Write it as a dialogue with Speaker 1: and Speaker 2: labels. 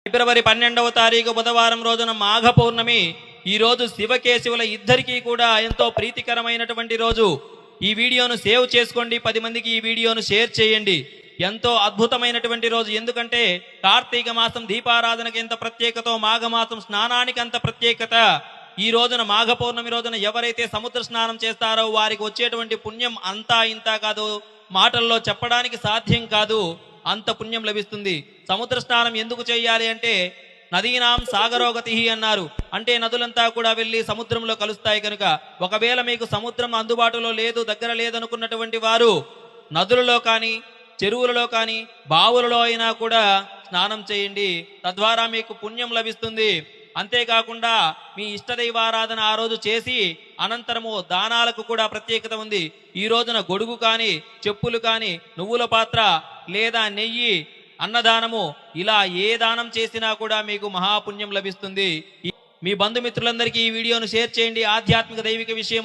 Speaker 1: ఫిబ్రవరి 12వ తారీఖు బుధవారం రోజున మాఘ పౌర్ణమి. ఈ రోజు శివకేశవుల ఇద్దరికీ కూడా ఎంతో ప్రీతికరమైనటువంటి రోజు. ఈ వీడియోను సేవ్ చేసుకోండి, 10 మందికి ఈ వీడియోను షేర్ చేయండి. ఎంతో అద్భుతమైనటువంటి రోజు. ఎందుకంటే కార్తీక మాసం దీపారాధనకి ఎంత ప్రత్యేకతో మాఘమాసం స్నానానికి అంత ప్రత్యేకత. ఈ రోజున మాఘ పౌర్ణమి రోజున ఎవరైతే సముద్ర స్నానం చేస్తారో వారికి వచ్చేటువంటి పుణ్యం అంతా ఇంత కాదు, మాటల్లో చెప్పడానికి సాధ్యం కాదు, అంత పుణ్యం లభిస్తుంది. సముద్ర స్నానం ఎందుకు చేయాలి అంటే నదీనాం సాగరోగతి అన్నారు. అంటే నదులంతా కూడా వెళ్ళి సముద్రంలో కలుస్తాయి కనుక. ఒకవేళ మీకు సముద్రం అందుబాటులో లేదు, దగ్గర లేదనుకున్నటువంటి వారు నదులలో కానీ చెరువులలో కానీ బావులలో అయినా కూడా స్నానం చేయండి. తద్వారా మీకు పుణ్యం లభిస్తుంది. అంతేకాకుండా మీ ఇష్టదైవారాధన ఆ రోజు చేసి అనంతరము దానాలకు కూడా ప్రత్యేకత ఉంది. ఈ రోజున గొడుగు కానీ, చెప్పులు కానీ, నువ్వుల పాత్ర లేదా నెయ్యి, అన్నదానము, ఇలా ఏ దానం చేసినా కూడా మీకు మహాపుణ్యం లభిస్తుంది. మీ బంధుమిత్రులందరికీ ఈ వీడియోను షేర్ చేయండి. ఆధ్యాత్మిక దైవిక విషయం